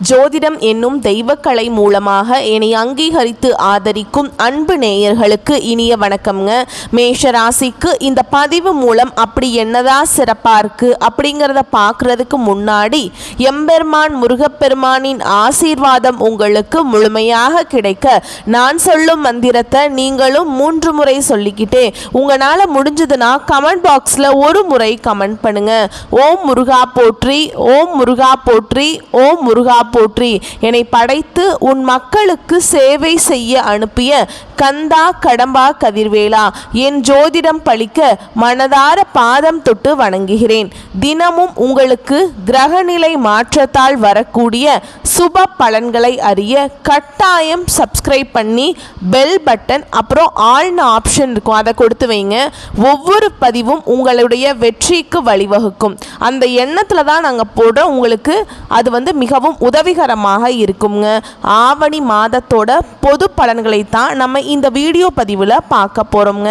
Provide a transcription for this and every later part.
ஜோதிடம் என்னும் தெய்வக்கலை மூலமாக என்னை அங்கீகரித்து ஆதரிக்கும் அன்பு நேயர்களுக்கு இனிய வணக்கம்ங்க. மேஷ ராசிக்கு இந்த பதிவு மூலம் அப்படி என்னதான் சிறப்பா இருக்கு அப்படிங்கிறத பார்க்கறதுக்கு முன்னாடி எம்பெருமான் முருகப்பெருமானின் ஆசீர்வாதம் உங்களுக்கு முழுமையாக கிடைக்க நான் சொல்லும் மந்திரத்தை நீங்களும் 3 முறை சொல்லிக்கிட்டே உங்களால் முடிஞ்சதுன்னா கமெண்ட் பாக்ஸில் ஒரு முறை கமெண்ட் பண்ணுங்க. ஓம் முருகா போற்றி, ஓம் முருகா போற்றி, ஓம் முருகா போற்றி. என்னை படைத்து உன் மக்களுக்கு சேவை செய்ய அனுப்பிய கந்தா கடம்பா கதிர்வேலா, என் ஜோதிடம் பழிக்க மனதார பாதம் தொட்டு வணங்குகிறேன். தினமும் உங்களுக்கு கிரகநிலை மாற்றத்தால் வரக்கூடிய சுப பலன்களை அறிய கட்டாயம் சப்ஸ்கிரைப் பண்ணி பெல் பட்டன் அப்புறம் ஆல்னு ஆப்ஷன் இருக்கும், அதை கொடுத்து வைங்க. ஒவ்வொரு பதிவும் உங்களுடைய வெற்றிக்கு வழிவகுக்கும். அந்த எண்ணத்தில் தான் நாங்கள் போடுறோம். உங்களுக்கு அது மிகவும் உதவிகரமாக இருக்குங்க. ஆவணி மாதத்தோட பொது பலன்களை தான் நம்ம இந்த வீடியோ பதிவில் பார்க்க போகிறோங்க.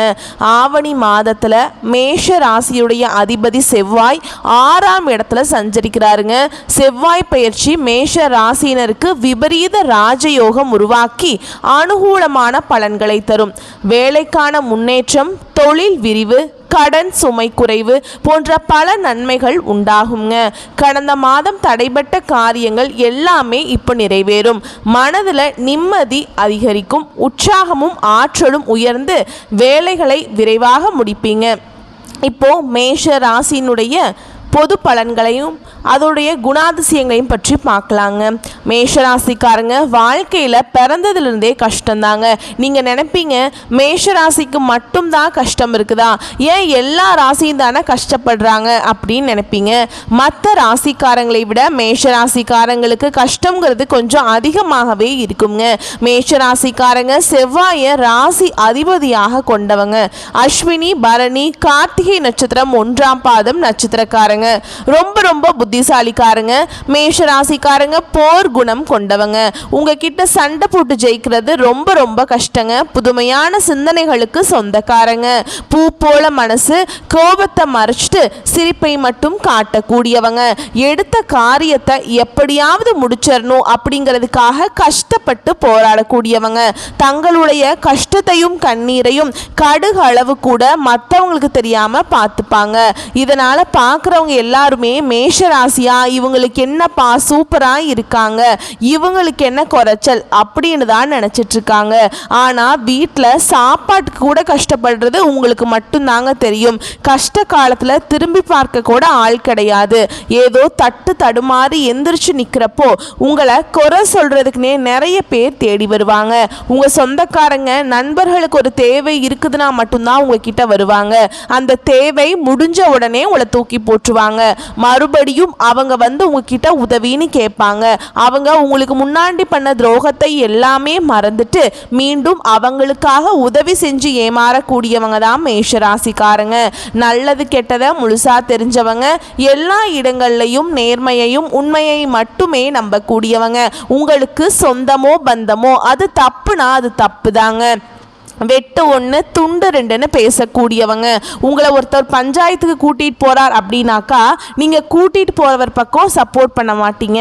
ஆவணி மாதத்தில் மேஷ ராசியுடைய அதிபதி செவ்வாய் 6ஆம் இடத்துல சஞ்சரிக்கிறாருங்க. செவ்வாய் பயிற்சி மேஷ ராசியினருக்கு விபரீத ராஜயோகம் உருவாக்கி அனுகூலமான பலன்களை தரும். வேலைக்கான முன்னேற்றம், தொழில் விரிவு, கடன் சுமை குறைவு போன்ற பல நன்மைகள் உண்டாகுங்க. கடந்த மாதம் தடைபட்ட காரியங்கள் எல்லாமே இப்போ நிறைவேறும். மனதில் நிம்மதி அதிகரிக்கும். உற்சாகமும் ஆற்றலும் உயர்ந்து வேலைகளை விரைவாக முடிப்பீங்க. இப்போ மேஷ ராசியினுடைய பொது பலன்களையும் அதோடைய குணாதிசயங்களையும் பற்றி பார்க்கலாங்க. மேஷராசிக்காரங்க வாழ்க்கையில் பிறந்ததுலேருந்தே கஷ்டம்தாங்க. நீங்கள் நினைப்பீங்க மேஷராசிக்கு மட்டும்தான் கஷ்டம் இருக்குதா, ஏன் எல்லா ராசியும் தானே கஷ்டப்படுறாங்க அப்படின்னு நினைப்பீங்க. மற்ற ராசிக்காரங்களை விட மேஷராசிக்காரங்களுக்கு கஷ்டங்கிறது கொஞ்சம் அதிகமாகவே இருக்குங்க. மேஷராசிக்காரங்க செவ்வாயை ராசி அதிபதியாக கொண்டவங்க. அஸ்வினி, பரணி, கார்த்திகை நட்சத்திரம் 1ஆம் பாதம் நட்சத்திரக்காரங்க. ரொம்ப ரொம்ப புத்திசாலிக்காரங்க. மேஷ ராசிக்காரங்க போர் குணம் கொண்டவங்க. உங்ககிட்ட சண்டை போட்டு ஜெயிக்கிறது ரொம்ப ரொம்ப கஷ்டங்க. புதுமையான சிந்தனைகளுக்கு சொந்தக்காரங்க. பூ போல மனசு, கோபத்தை மறைச்சிட்டு சிரிப்பை மட்டும் காட்டக்கூடியவங்க. எடுத்த காரியத்தை எப்படியாவது முடிச்சிடணும் அப்படிங்கிறதுக்காக கஷ்டப்பட்டு போராடக்கூடியவங்க. தங்களுடைய கஷ்டத்தையும் கண்ணீரையும் கடுகு அளவு கூட மற்றவங்களுக்கு தெரியாம பார்த்துப்பாங்க. இதனால பார்க்குறவங்க எல்லாருமே மேஷ ராசியா, இவங்களுக்கு என்னப்பா சூப்பரா இருக்காங்க, இவங்களுக்கு என்ன குறைச்சல் அப்படின்னு தான் நினைச்சிட்டு இருக்காங்க. ஆனா வீட்டில் சாப்பாட்டுக்கு கூட கஷ்டப்படுறது உங்களுக்கு மட்டும்தாங்க தெரியும். கஷ்ட காலத்துல திரும்பி பார்க்க கூட ஆள் கிடையாது. ஏதோ தட்டு தடுமாறி எந்திரிச்சு நிக்கிறப்போ உங்களை குறை சொல்றதுக்குனே நிறைய பேர் தேடி வருவாங்க. உங்க சொந்தக்காரங்க நண்பர்களுக்கு ஒரு தேவை இருக்குதுன்னா மட்டும்தான் உங்ககிட்ட வருவாங்க. அந்த தேவை முடிஞ்ச உடனே உங்களை தூக்கி போட்டுருவாங்க. மறுபடியும் அவங்க உங்ககிட்ட உதவின்னு கேட்பாங்க. அவங்க உங்களுக்கு முன்னாடி பண்ண துரோகத்தை எல்லாமே மறந்துட்டு மீண்டும் அவங்களுக்காக உதவி செஞ்சு ஏமாறக்கூடியவங்க தான் மேஷராசிக்காரங்க. நல்லது கெட்டதை முழுசா தெரிஞ்சவங்க. எல்லா இடங்கள்லையும் நேர்மையையும் உண்மையை மட்டுமே நம்பக்கூடியவங்க. உங்களுக்கு சொந்தமோ பந்தமோ அது தப்புனா அது தப்பு தாங்க. வெட்டு 1 துண்டு 2ன்னு பேசக்கூடியவங்க. உங்களை ஒருத்தர் பஞ்சாயத்துக்கு கூட்டிகிட்டு போகிறார் அப்படின்னாக்கா நீங்கள் கூட்டிகிட்டு போகிறவர் பக்கம் சப்போர்ட் பண்ண மாட்டீங்க.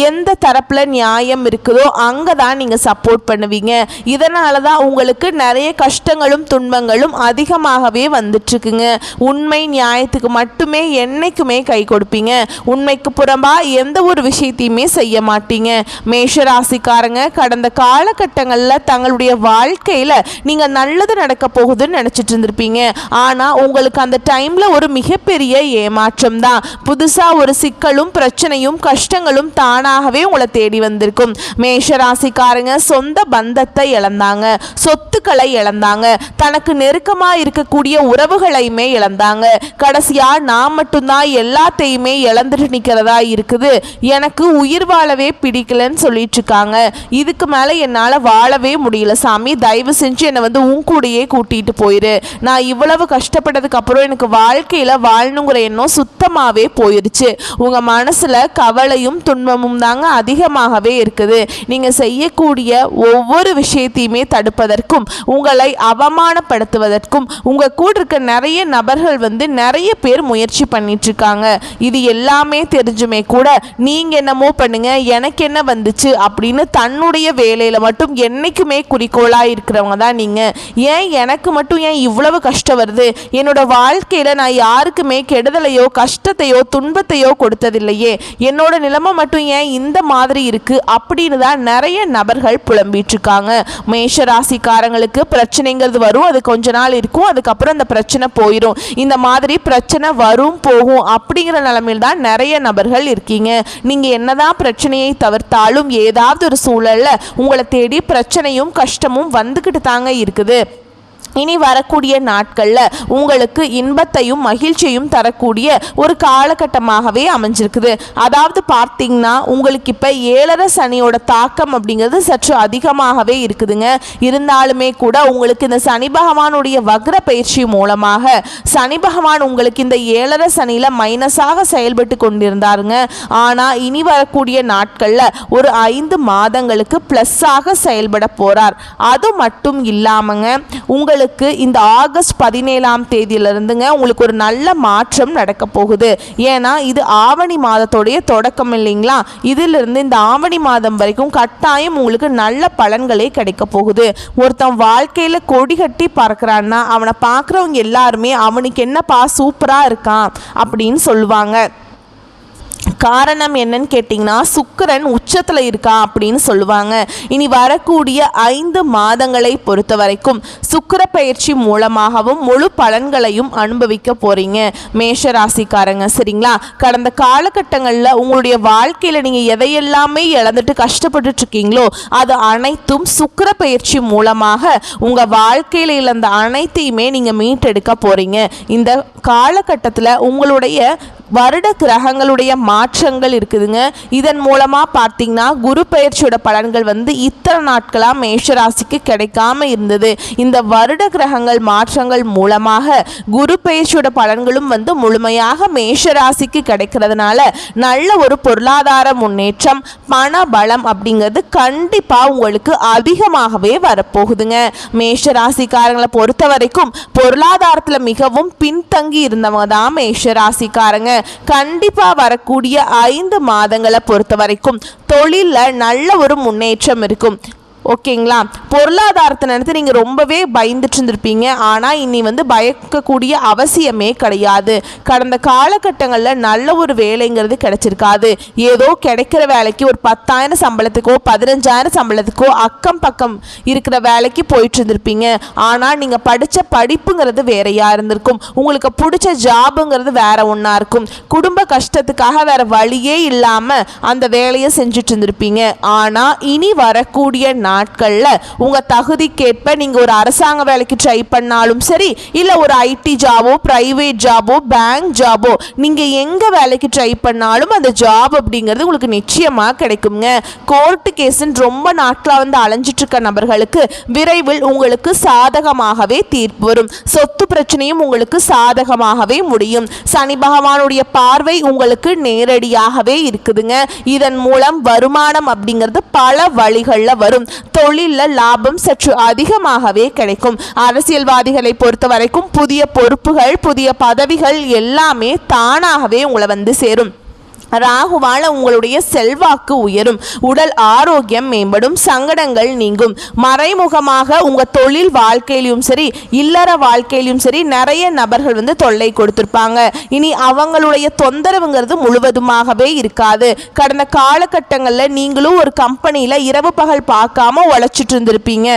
எந்த தரப்பில் நியாயம் இருக்குதோ அங்கே தான் நீங்கள் சப்போர்ட் பண்ணுவீங்க. இதனால தான் உங்களுக்கு நிறைய கஷ்டங்களும் துன்பங்களும் அதிகமாகவே வந்துட்டுருக்குங்க. உண்மை நியாயத்துக்கு மட்டுமே என்றைக்குமே கை கொடுப்பீங்க. உண்மைக்கு புறம்பா எந்த ஒரு விஷயத்தையுமே செய்ய மாட்டீங்க. மேஷராசிக்காரங்க கடந்த காலகட்டங்களில் தங்களுடைய வாழ்க்கையில் நீங்கள் நல்லது நடக்க போகுதுன்னு நினைச்சிட்டு இருந்திருப்பீங்க. ஆனா உங்களுக்கு அந்த டைம்ல ஒரு மிகப்பெரிய ஏமாற்றம் தான். புதுசா ஒரு சிக்கலும் பிரச்சனையும் கஷ்டங்களும் தானாகவே உங்களை தேடி வந்திருக்கும். மேஷராசிக்காரங்க சொந்த பந்தத்தை இழந்தாங்க, சொத்துக்களை இழந்தாங்க, தனக்கு நெருக்கமா இருக்கக்கூடிய உறவுகளையுமே இழந்தாங்க. கடைசியா நான் மட்டும்தான் எல்லாத்தையுமே இழந்துட்டு நிக்கிறதா இருக்குது, எனக்கு உயிர் வாழவே பிடிக்கலன்னு சொல்லிட்டு இருக்காங்க. இதுக்கு மேல என்னால வாழவே முடியல சாமி, தயவு செஞ்சு என்னை வந்து உன் கூடயே கூட்டிட்டு போயிரு. நான் இவ்வளவு கஷ்டப்பட்டதுக்கு அப்புறம் எனக்கு வாழ்க்கையில வாழணுங்கிற எண்ணம் சுத்தமாவே போயிருச்சு. உங்க மனசுல கவலையும் துன்பமும் தாங்க அதிகமாகவே இருக்குது. நீங்க செய்யக்கூடிய ஒவ்வொரு விஷயத்தையுமே தடுப்பதற்கும் உங்களை அவமானப்படுத்துவதற்கும் உங்க கூட இருக்க நிறைய நபர்கள் வந்து நிறைய பேர் முயற்சி பண்ணிட்டு இருக்காங்க. இது எல்லாமே தெரிஞ்சுமே கூட நீங்க என்னமோ பண்ணுங்க, எனக்கு என்ன வந்துச்சு அப்படின்னு தன்னுடைய வேலையில மட்டும் என்னைக்குமே குறிக்கோளா இருக்கிறவங்க தான் நீங்க. ஏன் எனக்கு மட்டும் ஏன் இவ்வளவு கஷ்டம் வருது, என்னோட வாழ்க்கையில நான் யாருக்குமே கெடுதலையோ கஷ்டத்தையோ துன்பத்தையோ கொடுத்ததில்லையே, என்னோட நிலைமை மட்டும் ஏன் இந்த மாதிரி இருக்கு அப்படின்னு தான் நிறைய நபர்கள் புலம்பிட்டு இருக்காங்க. மேஷ ராசிக்காரங்களுக்கு பிரச்சனைங்கிறது வரும், அது கொஞ்ச நாள் இருக்கும், அதுக்கப்புறம் அந்த பிரச்சனை போயிடும். இந்த மாதிரி பிரச்சனை வரும் போகும் அப்படிங்கிற நிலைமையில் தான் நிறைய நபர்கள் இருக்கீங்க. நீங்க என்னதான் பிரச்சனையை தவிர்த்தாலும் ஏதாவது ஒரு சூழல்ல உங்களை தேடி பிரச்சனையும் கஷ்டமும் வந்துக்கிட்டு தாங்க இருக்குது. இனி வரக்கூடிய நாட்களில் உங்களுக்கு இன்பத்தையும் மகிழ்ச்சியும் தரக்கூடிய ஒரு காலகட்டமாகவே அமைஞ்சிருக்குது. அதாவது பார்த்தீங்கன்னா உங்களுக்கு இப்போ 7.5 சனியோட தாக்கம் அப்படிங்கிறது சற்று அதிகமாகவே இருக்குதுங்க. இருந்தாலுமே கூட உங்களுக்கு இந்த சனி பகவானுடைய வக்ர பயிற்சி மூலமாக சனி பகவான் உங்களுக்கு இந்த 7.5 சனியில் மைனஸாக செயல்பட்டு கொண்டிருந்தாருங்க. ஆனால் இனி வரக்கூடிய நாட்களில் ஒரு 5 மாதங்களுக்கு ப்ளஸ்ஸாக செயல்பட போகிறார். அது மட்டும் இல்லாமங்க உங்களுக்கு இந்த ஆகஸ்ட் 17ஆம் தேதியிலிருந்துங்க உங்களுக்கு ஒரு நல்ல மாற்றம் நடக்க போகுது. ஏன்னா இது ஆவணி மாதத்தோடைய தொடக்கம் இல்லைங்களா, இதிலிருந்து இந்த ஆவணி மாதம் வரைக்கும் கட்டாயம் உங்களுக்கு நல்ல பலன்களே கிடைக்க போகுது. ஒருத்தன் வாழ்க்கையில கொடி கட்டி பறக்கிறான்னா அவனை பார்க்குறவங்க எல்லாருமே அவனுக்கு என்னப்பா சூப்பரா இருக்கான் அப்படின்னு சொல்லுவாங்க. காரணம் என்னன்னு கேட்டிங்கன்னா சுக்கிரன் உச்சத்தில் இருக்கா அப்படின்னு சொல்லுவாங்க. இனி வரக்கூடிய 5 மாதங்களை பொறுத்த வரைக்கும் சுக்கிர பயிற்சி மூலமாகவும் முழு பலன்களையும் அனுபவிக்க போறீங்க மேஷ ராசிக்காரங்க. சரிங்களா, கடந்த காலகட்டங்களில் உங்களுடைய வாழ்க்கையில் நீங்கள் எதையெல்லாமே இழந்துட்டு கஷ்டப்பட்டுட்டு இருக்கீங்களோ அது அனைத்தும் சுக்கிர பயிற்சி மூலமாக உங்கள் வாழ்க்கையில் இழந்த அனைத்தையுமே நீங்கள் மீட்டெடுக்க போறீங்க. இந்த காலகட்டத்தில் உங்களுடைய வருட கிரகங்களுடைய மாற்றங்கள் இருக்குதுங்க. இதன் மூலமாக பார்த்தீங்கன்னா குரு பயிற்சியோட பலன்கள் வந்து இத்தனை நாட்களாக மேஷராசிக்கு கிடைக்காம இருந்தது. இந்த வருட கிரகங்கள் மாற்றங்கள் மூலமாக குரு பயிற்சியோட பலன்களும் வந்து முழுமையாக மேஷராசிக்கு கிடைக்கிறதுனால நல்ல ஒரு பொருளாதார முன்னேற்றம் பண பலம் அப்படிங்கிறது கண்டிப்பாக உங்களுக்கு அதிகமாகவே வரப்போகுதுங்க. மேஷராசிக்காரங்களை பொறுத்த வரைக்கும் பொருளாதாரத்தில் மிகவும் பின்தங்கி இருந்தவங்க தான் மேஷராசிக்காரங்க. கண்டிப்பா வரக்கூடிய 5 மாதங்களை பொறுத்த வரைக்கும் தொழிலில் நல்ல ஒரு முன்னேற்றம் இருக்கும். ஓகேங்களா, பொருளாதாரத்தை நினைத்து நீங்கள் ரொம்பவே பயந்துட்டு இருந்திருப்பீங்க. ஆனால் இனி வந்து பயக்கக்கூடிய அவசியமே கிடையாது. கடந்த காலகட்டங்களில் நல்ல ஒரு வேலைங்கிறது கிடைச்சிருக்காது. ஏதோ கிடைக்கிற வேலைக்கு ஒரு 10,000 சம்பளத்துக்கோ 15,000 சம்பளத்துக்கோ அக்கம் பக்கம் இருக்கிற வேலைக்கு போயிட்டு இருந்திருப்பீங்க. ஆனால் நீங்கள் படித்த படிப்புங்கிறது வேறையா இருந்திருக்கும். உங்களுக்கு பிடிச்ச ஜாபுங்கிறது வேற ஒன்றா இருக்கும். குடும்ப கஷ்டத்துக்காக வேற வழியே இல்லாமல் அந்த வேலையை செஞ்சுட்டு இருந்திருப்பீங்க. ஆனால் இனி வரக்கூடிய நாட்கள்ல உங்க தகுதிக்கேற்ப நீங்க ஒரு அரசாங்க வேலைக்கு ட்ரை பண்ணாலும் சரி, இல்ல ஒரு ஐடி ஜாபோ பிரைவேட் ஜாபோ பேங்க் ஜாபோ நீங்க எங்க வேலைக்கு ட்ரை பண்ணாலும் அந்த ஜாப் அப்படிங்கிறது உங்களுக்கு நிச்சயமா கிடைக்குங்க. கோர்ட்டு கேஸ்ன்னு ரொம்ப நாட்களா வந்து அலைஞ்சிட்டு இருக்க நபர்களுக்கு விரைவில் உங்களுக்கு சாதகமாகவே தீர்ப்பு வரும். சொத்து பிரச்சனையும் உங்களுக்கு சாதகமாகவே முடியும். சனி பகவானுடைய பார்வை உங்களுக்கு நேரடியாகவே இருக்குதுங்க. இதன் மூலம் வருமானம் அப்படிங்கிறது பல வழிகளில் வரும். தொழிலில் லாபம் சற்று அதிகமாகவே கிடைக்கும். அரசியல்வாதிகளை பொறுத்த வரைக்கும் புதிய பொறுப்புகள் புதிய பதவிகள் எல்லாமே தானாகவே உங்களை வந்து சேரும். ராகுவால உங்களுடைய செல்வாக்கு உயரும், உடல் ஆரோக்கியம் மேம்படும், சங்கடங்கள் நீங்கும். மறைமுகமாக உங்க தொழில் வாழ்க்கையிலும் சரி இல்லற வாழ்க்கையிலும் சரி நிறைய நபர்கள் வந்து தொல்லை கொடுத்திருப்பாங்க. இனி அவங்களுடைய தொந்தரவுங்கிறது முழுவதுமாகவே இருக்காது. கடந்த காலகட்டங்களில் நீங்களும் ஒரு கம்பெனியில் இரவு பகல் பார்க்காம உழைச்சிட்டு இருந்திருப்பீங்க.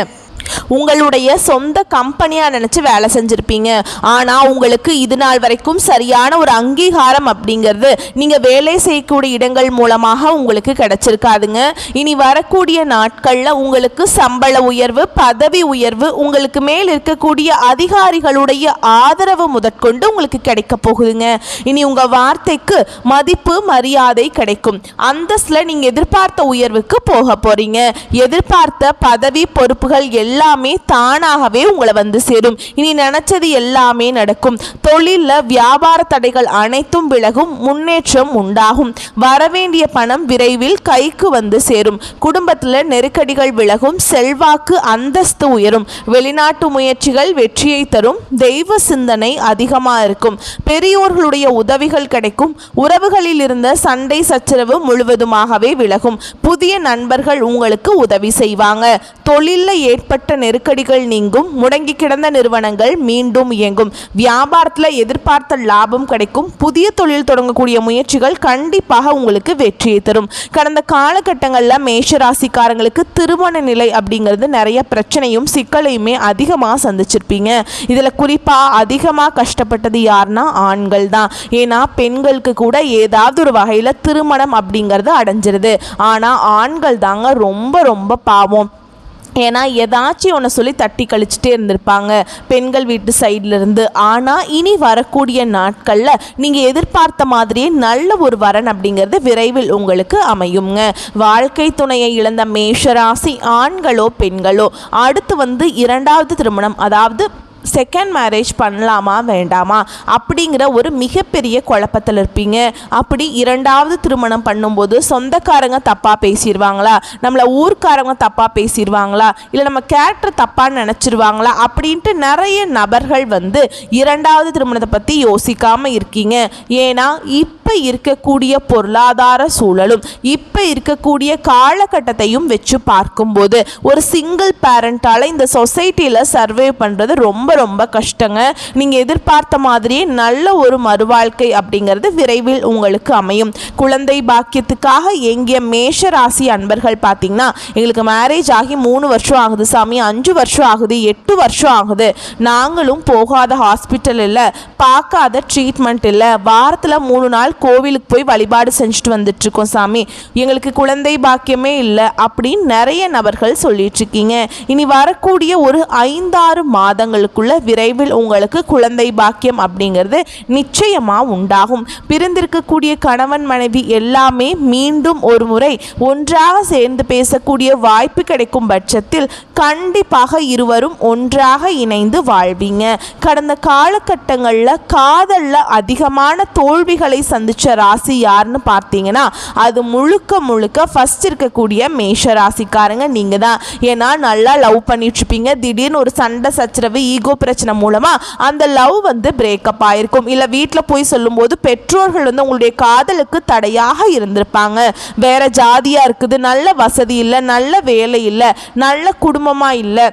உங்களுடைய சொந்த கம்பெனியாக நினச்சி வேலை செஞ்சுருப்பீங்க. ஆனால் உங்களுக்கு இது நாள் வரைக்கும் சரியான ஒரு அங்கீகாரம் அப்படிங்கிறது நீங்கள் வேலை செய்யக்கூடிய இடங்கள் மூலமாக உங்களுக்கு கிடைச்சிருக்காதுங்க. இனி வரக்கூடிய நாட்களில் உங்களுக்கு சம்பள உயர்வு பதவி உயர்வு உங்களுக்கு மேல் இருக்கக்கூடிய அதிகாரிகளுடைய ஆதரவு முதற்கொண்டு உங்களுக்கு கிடைக்க போகுதுங்க. இனி உங்கள் வார்த்தைக்கு மதிப்பு மரியாதை கிடைக்கும். அந்தஸ்தில் நீங்கள் எதிர்பார்த்த உயர்வுக்கு போக போகிறீங்க. எதிர்பார்த்த பதவி பொறுப்புகள் எல்லாமே எல்லாமே தானாகவே உங்களை வந்து சேரும். இனி நினைச்சது எல்லாமே நடக்கும். தொழிலில் வியாபார தடைகள் அனைத்தும் விலகும், முன்னேற்றம் உண்டாகும். வரவேண்டிய பணம் விரைவில் கைக்கு வந்து சேரும். குடும்பத்தில் நெருக்கடிகள் விலகும், செல்வாக்கு அந்தஸ்து உயரும். வெளிநாட்டு முயற்சிகள் வெற்றியை தரும். தெய்வ சிந்தனை அதிகமாக இருக்கும். பெரியோர்களுடைய உதவிகள் கிடைக்கும். உறவுகளில் இருந்த சண்டை சச்சரவு முழுவதுமாகவே விலகும். புதிய நண்பர்கள் உங்களுக்கு உதவி செய்வாங்க. தொழிலில் ஏற்பட்ட நெருக்கடிகள் நீங்கும். முடங்கி கிடந்த நிறுவனங்கள் மீண்டும் இயங்கும். வியாபாரத்தில் எதிர்பார்த்த லாபம் கிடைக்கும். புதிய தொழில் தொடங்கக்கூடிய முயற்சிகள் கண்டிப்பாக உங்களுக்கு வெற்றியை தரும். கடந்த காலகட்டங்களில் மேஷராசிக்காரங்களுக்கு திருமண நிலை அப்படிங்கிறது நிறைய பிரச்சனையும் சிக்கலையுமே அதிகமாக சந்திச்சிருப்பீங்க. இதில் குறிப்பாக அதிகமாக கஷ்டப்பட்டது யாருன்னா ஆண்கள் தான். ஏன்னா பெண்களுக்கு கூட ஏதாவது ஒரு வகையில் திருமணம் அப்படிங்கிறது அடைஞ்சிருது. ஆனால் ஆண்கள் தாங்க ரொம்ப ரொம்ப பாவம். ஏன்னா ஏதாச்சும் ஒன்று சொல்லி தட்டி கழிச்சிட்டே இருந்திருப்பாங்க பெண்கள் வீட்டு சைட்லேருந்து. ஆனால் இனி வரக்கூடிய நாட்களில் நீங்கள் எதிர்பார்த்த மாதிரியே நல்ல ஒரு வரன் அப்படிங்கிறது விரைவில் உங்களுக்கு அமையுங்க. வாழ்க்கை துணையை இழந்த மேஷராசி ஆண்களோ பெண்களோ அடுத்து இரண்டாவது திருமணம், அதாவது செகண்ட் மேரேஜ் பண்ணலாமா வேண்டாமா அப்படிங்கிற ஒரு மிகப்பெரிய குழப்பத்தில் இருப்பீங்க. அப்படி இரண்டாவது திருமணம் பண்ணும்போது சொந்தக்காரங்க தப்பாக பேசிடுவாங்களா, நம்மளை ஊர்க்காரங்க தப்பாக பேசிடுவாங்களா, இல்லை நம்ம கேரக்டர் தப்பாக நினச்சிருவாங்களா அப்படின்ட்டு நிறைய நபர்கள் இரண்டாவது திருமணத்தை பற்றி யோசிக்காமல் இருக்கீங்க. ஏன்னா இப்போ இருக்கக்கூடிய பொருளாதார சூழலும் இப்போ இருக்கக்கூடிய காலகட்டத்தையும் வச்சு பார்க்கும்போது ஒரு சிங்கிள் பேரண்டால் இந்த சொசைட்டியில் சர்வே பண்ணுறது ரொம்ப ரொம்ப கஷ்டங்க. நீங்கள் எதிர்பார்த்த மாதிரியே நல்ல ஒரு மறுவாழ்க்கை அப்படிங்கிறது விரைவில் உங்களுக்கு அமையும். குழந்தை பாக்கியத்துக்காக எங்கிய மேஷ ராசி அன்பர்கள் பார்த்தீங்கன்னா, எங்களுக்கு மேரேஜ் ஆகி 3 வருஷம் ஆகுது சாமி, 5 வருஷம் ஆகுது, 8 வருஷம் ஆகுது, நாங்களும் போகாத ஹாஸ்பிட்டல் இல்லை, பார்க்காத ட்ரீட்மெண்ட் இல்லை, வாரத்தில் 3 நாள் கோவிலுக்கு போய் வழிபாடு செஞ்சுட்டு வந்துட்டுருக்கோம் சாமி, எங்களுக்கு குழந்தை பாக்கியமே இல்லை அப்படின்னு நிறைய நபர்கள் சொல்லிட்டு இருக்கீங்க. இனி வரக்கூடிய ஒரு 5-6 மாதங்களுக்கு விரைவில் உங்களுக்கு குழந்தை பாக்கியம் அப்படிங்கிறது நிச்சயமாக உண்டாகும். பிரிந்திருக்கக்கூடிய கணவன் மனைவி எல்லாமே மீண்டும் ஒரு முறை ஒன்றாக சேர்ந்து பேசக்கூடிய வாய்ப்பு கிடைக்கும் பட்சத்தில் கண்டிப்பாக இருவரும் ஒன்றாக இணைந்து வாழ்வீங்க. கடந்த காலகட்டங்களில் காதலில் அதிகமான தோல்விகளை சந்தித்த ராசி யாருன்னு பார்த்தீங்கன்னா அது முழுக்க முழுக்க ஃபர்ஸ்ட் இருக்கக்கூடிய மேஷ ராசிக்காரங்க நீங்கள் தான். ஏன்னா நல்லா லவ் பண்ணிட்டு இருப்பீங்க, திடீர்னு ஒரு சண்டை சச்சரவு ஈகோ பிரச்சனை மூலமா அந்த லவ் பிரேக்கப் ஆயிருக்கும். இல்ல வீட்டில் போய் சொல்லும்போது பெற்றோர்கள் உங்களுடைய காதலுக்கு தடையாக இருந்திருப்பாங்க. வேற ஜாதியா இருக்குது, நல்ல வசதி இல்லை, நல்ல வேலை இல்லை, நல்ல குடும்பமா இல்லை,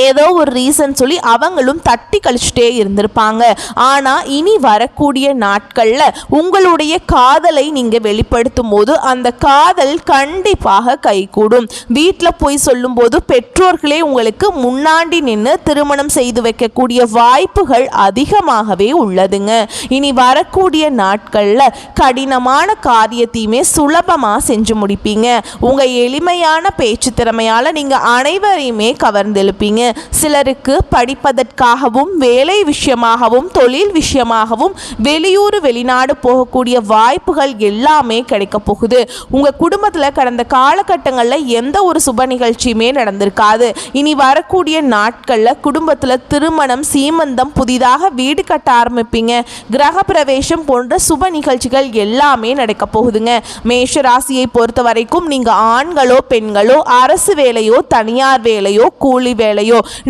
ஏதோ ஒரு ரீசன் சொல்லி அவங்களும் தட்டி கழிச்சுட்டே இருந்திருப்பாங்க. ஆனால் இனி வரக்கூடிய நாட்களில் உங்களுடைய காதலை நீங்கள் வெளிப்படுத்தும் போது அந்த காதல் கண்டிப்பாக கைகூடும். வீட்டில் போய் சொல்லும்போது பெற்றோர்களே உங்களுக்கு முன்னாடி நின்று திருமணம் செய்து வைக்கக்கூடிய வாய்ப்புகள் அதிகமாகவே உள்ளதுங்க. இனி வரக்கூடிய நாட்களில் கடினமான காரியத்தையுமே சுலபமாக செஞ்சு முடிப்பீங்க. உங்கள் எளிமையான பேச்சு திறமையால் நீங்கள் அனைவரையுமே கவர்ந்தெழுப்பீங்க. சிலருக்கு படிப்பதற்காகவும் வேலை விஷயமாகவும் தொழில் விஷயமாகவும் வெளியூர் வெளிநாடு போகக்கூடிய வாய்ப்புகள் எல்லாமே கிடைக்க போகுது. உங்க குடும்பத்தில் கடந்த காலகட்டங்களில் எந்த ஒரு சுப நிகழ்ச்சியுமே நடந்திருக்காது. இனி வரக்கூடிய நாட்களில் குடும்பத்தில் திருமணம், சீமந்தம், புதிதாக வீடு கட்ட ஆரம்பிப்பீங்க. கிரக பிரவேசம் போன்ற சுப நிகழ்ச்சிகள் எல்லாமே நடக்க போகுதுங்க. மேஷ ராசியை பொறுத்த வரைக்கும் நீங்க ஆண்களோ பெண்களோ அரசு வேலையோ தனியார் வேலையோ கூலி வேலையோ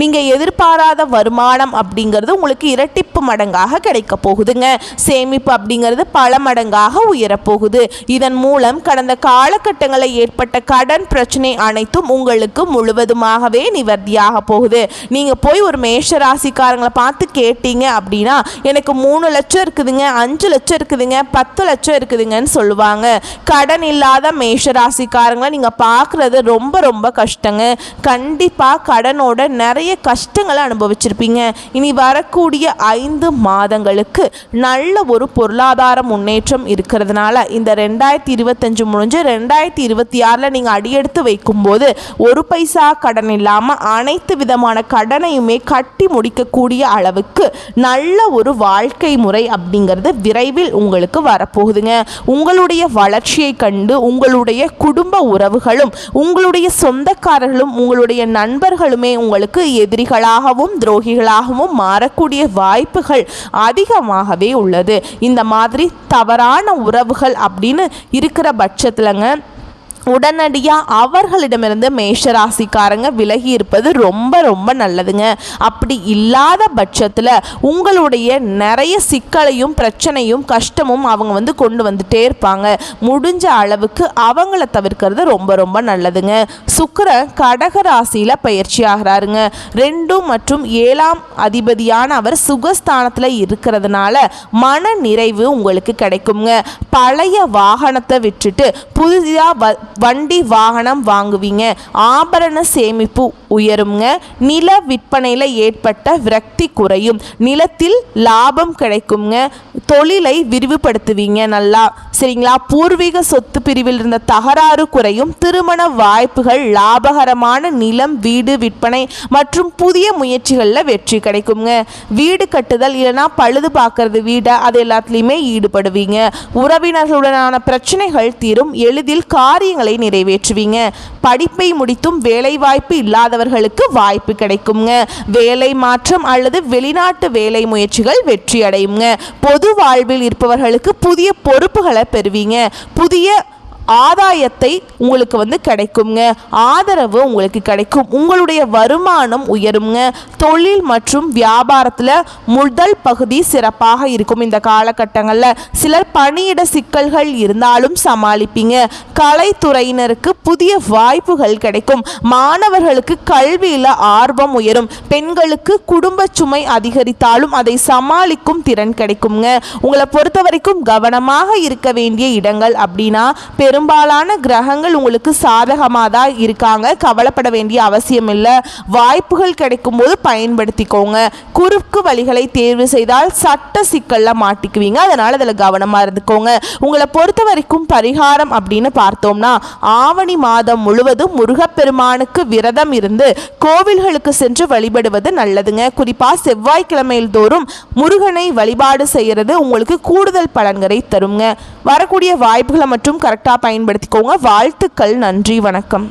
நீங்க எதிர்பாராத வருமானம் அப்படிங்கிறது உங்களுக்கு இரட்டிப்பு மடங்காக கிடைக்க போகுதுங்க. சேமிப்பு அப்படிங்கிறது பல மடங்காக உயரப்போகுது. இதன் மூலம் கடந்த காலகட்டங்களில் ஏற்பட்ட கடன் பிரச்சனை அனைத்தும் உங்களுக்கு முழுவதுமாகவே நிவர்த்தியாக போகுது. நீங்க போய் ஒரு மேஷ ராசிக்காரங்களை பார்த்து கேட்டீங்க அப்படின்னா எனக்கு 3 லட்சம் இருக்குதுங்க, 5 லட்சம் இருக்குதுங்க, 10 லட்சம் இருக்குதுங்கன்னு சொல்லுவாங்க. கடன் இல்லாத மேஷ ராசிக்காரங்களை நீங்க பார்க்கறது ரொம்ப ரொம்ப கஷ்டங்க. கண்டிப்பா கடனோட நிறைய கஷ்டங்களை அனுபவிச்சிருப்பீங்க. இனி வரக்கூடிய 5 மாதங்களுக்கு நல்ல ஒரு பொருளாதார முன்னேற்றம் இருக்கிறதுனால இந்த 2025 முடிஞ்சு 2026 நீங்கள் அடியெடுத்து வைக்கும்போது ஒரு பைசா கடன் இல்லாமல் அனைத்து விதமான கடனையுமே கட்டி முடிக்கக்கூடிய அளவுக்கு நல்ல ஒரு வாழ்க்கை முறை அப்படிங்கிறது விரைவில் உங்களுக்கு வரப்போகுதுங்க. உங்களுடைய வளர்ச்சியை கண்டு உங்களுடைய குடும்ப உறவுகளும் உங்களுடைய சொந்தக்காரர்களும் உங்களுடைய நண்பர்களுமே உங்களுக்கு எதிரிகளாகவும் துரோகிகளாகவும் மாறக்கூடிய வாய்ப்புகள் அதிகமாகவே உள்ளது. இந்த மாதிரி தவறான உறவுகள் அப்படின்னு இருக்கிற பட்சத்துலங்க உடனடியாக அவர்களிடமிருந்து மேஷராசிக்காரங்க விலகி இருப்பது ரொம்ப ரொம்ப நல்லதுங்க. அப்படி இல்லாத பட்சத்தில் உங்களுடைய நிறைய சிக்கலையும் பிரச்சனையும் கஷ்டமும் அவங்க கொண்டு வந்துட்டே இருப்பாங்க. முடிஞ்ச அளவுக்கு அவங்கள தவிர்க்கிறது ரொம்ப ரொம்ப நல்லதுங்க. சுக்கிரன் கடக ராசியில் பயிற்சி ஆகிறாருங்க. 2 மற்றும் 7ஆம் அதிபதியான அவர் சுகஸ்தானத்தில் இருக்கிறதுனால மன நிறைவு உங்களுக்கு கிடைக்குங்க. பழைய வாகனத்தை விட்டுட்டு புதிதாக வண்டி வாகனம் வாங்குவீங்க. ஆபரண சேமிப்பு உயருங்க. நில விற்பனையில் ஏற்பட்ட விரக்தி குறையும். நிலத்தில் லாபம் கிடைக்குங்க. தொழிலை விரிவுபடுத்துவீங்க நல்லா, சரிங்களா? பூர்வீக சொத்து பிரிவில் இருந்த தகராறு குறையும். திருமண வாய்ப்புகள், லாபகரமான நிலம், வீடு விற்பனை மற்றும் புதிய முயற்சிகளில் வெற்றி கிடைக்குங்க. வீடு கட்டுதல் இல்லைனா பழுது பார்க்கறது வீடை அது எல்லாத்துலேயுமே ஈடுபடுவீங்க. உறவினர்களுடனான பிரச்சனைகள் தீரும். எளிதில் காரியங்களை நிறைவேற்றுவீங்க. படிப்பை முடித்தும் வேலைவாய்ப்பு இல்லாதவர்களுக்கு வாய்ப்பு கிடைக்குங்க. வேலை மாற்றம் அல்லது வெளிநாட்டு வேலை முயற்சிகள் வெற்றி அடையுங்க. பொது வாழ்வில் இருப்பவர்களுக்கு புதிய பொறுப்புகளை பெறுவீங்க. புதிய ஆதாயத்தை உங்களுக்கு கிடைக்குங்க. ஆதரவு உங்களுக்கு கிடைக்கும். உங்களுடைய வருமானம் உயருங்க. தொழில் மற்றும் வியாபாரத்தில் முதல் பகுதி சிறப்பாக இருக்கும். இந்த காலகட்டங்களில் சிலர் பணியிட சிக்கல்கள் இருந்தாலும் சமாளிப்பீங்க. கலைத்துறையினருக்கு புதிய வாய்ப்புகள் கிடைக்கும். மாணவர்களுக்கு கல்வியில் ஆர்வம் உயரும். பெண்களுக்கு குடும்ப சுமை அதிகரித்தாலும் அதை சமாளிக்கும் திறன் கிடைக்குங்க. உங்களை பொறுத்த வரைக்கும் கவனமாக இருக்க வேண்டிய இடங்கள் அப்படின்னா பெரும்பாலான கிரகங்கள் உங்களுக்கு சாதகமாக தான் இருக்காங்க. கவலைப்பட வேண்டிய அவசியம் இல்லை. வாய்ப்புகள் கிடைக்கும் போது பயன்படுத்திக்கோங்க. குறுக்கு வழிகளை தேர்வு செய்தால் சட்ட சிக்கல்ல மாட்டிக்குவீங்க. அதனால அதில் கவனமாக இருந்துக்கோங்க. உங்களை பொறுத்த வரைக்கும் பரிகாரம் அப்படின்னு பார்த்தோம்னா ஆவணி மாதம் முழுவதும் முருகப்பெருமானுக்கு விரதம் இருந்து கோவில்களுக்கு சென்று வழிபடுவது நல்லதுங்க. குறிப்பாக செவ்வாய்க்கிழமையில் தோறும் முருகனை வழிபாடு செய்கிறது உங்களுக்கு கூடுதல் பலன்களை தருங்க. வரக்கூடிய வாய்ப்புகளை மற்றும் கரெக்டாக பயன்படுத்திக்கோங்க. வாழ்த்துக்கள். நன்றி. வணக்கம்.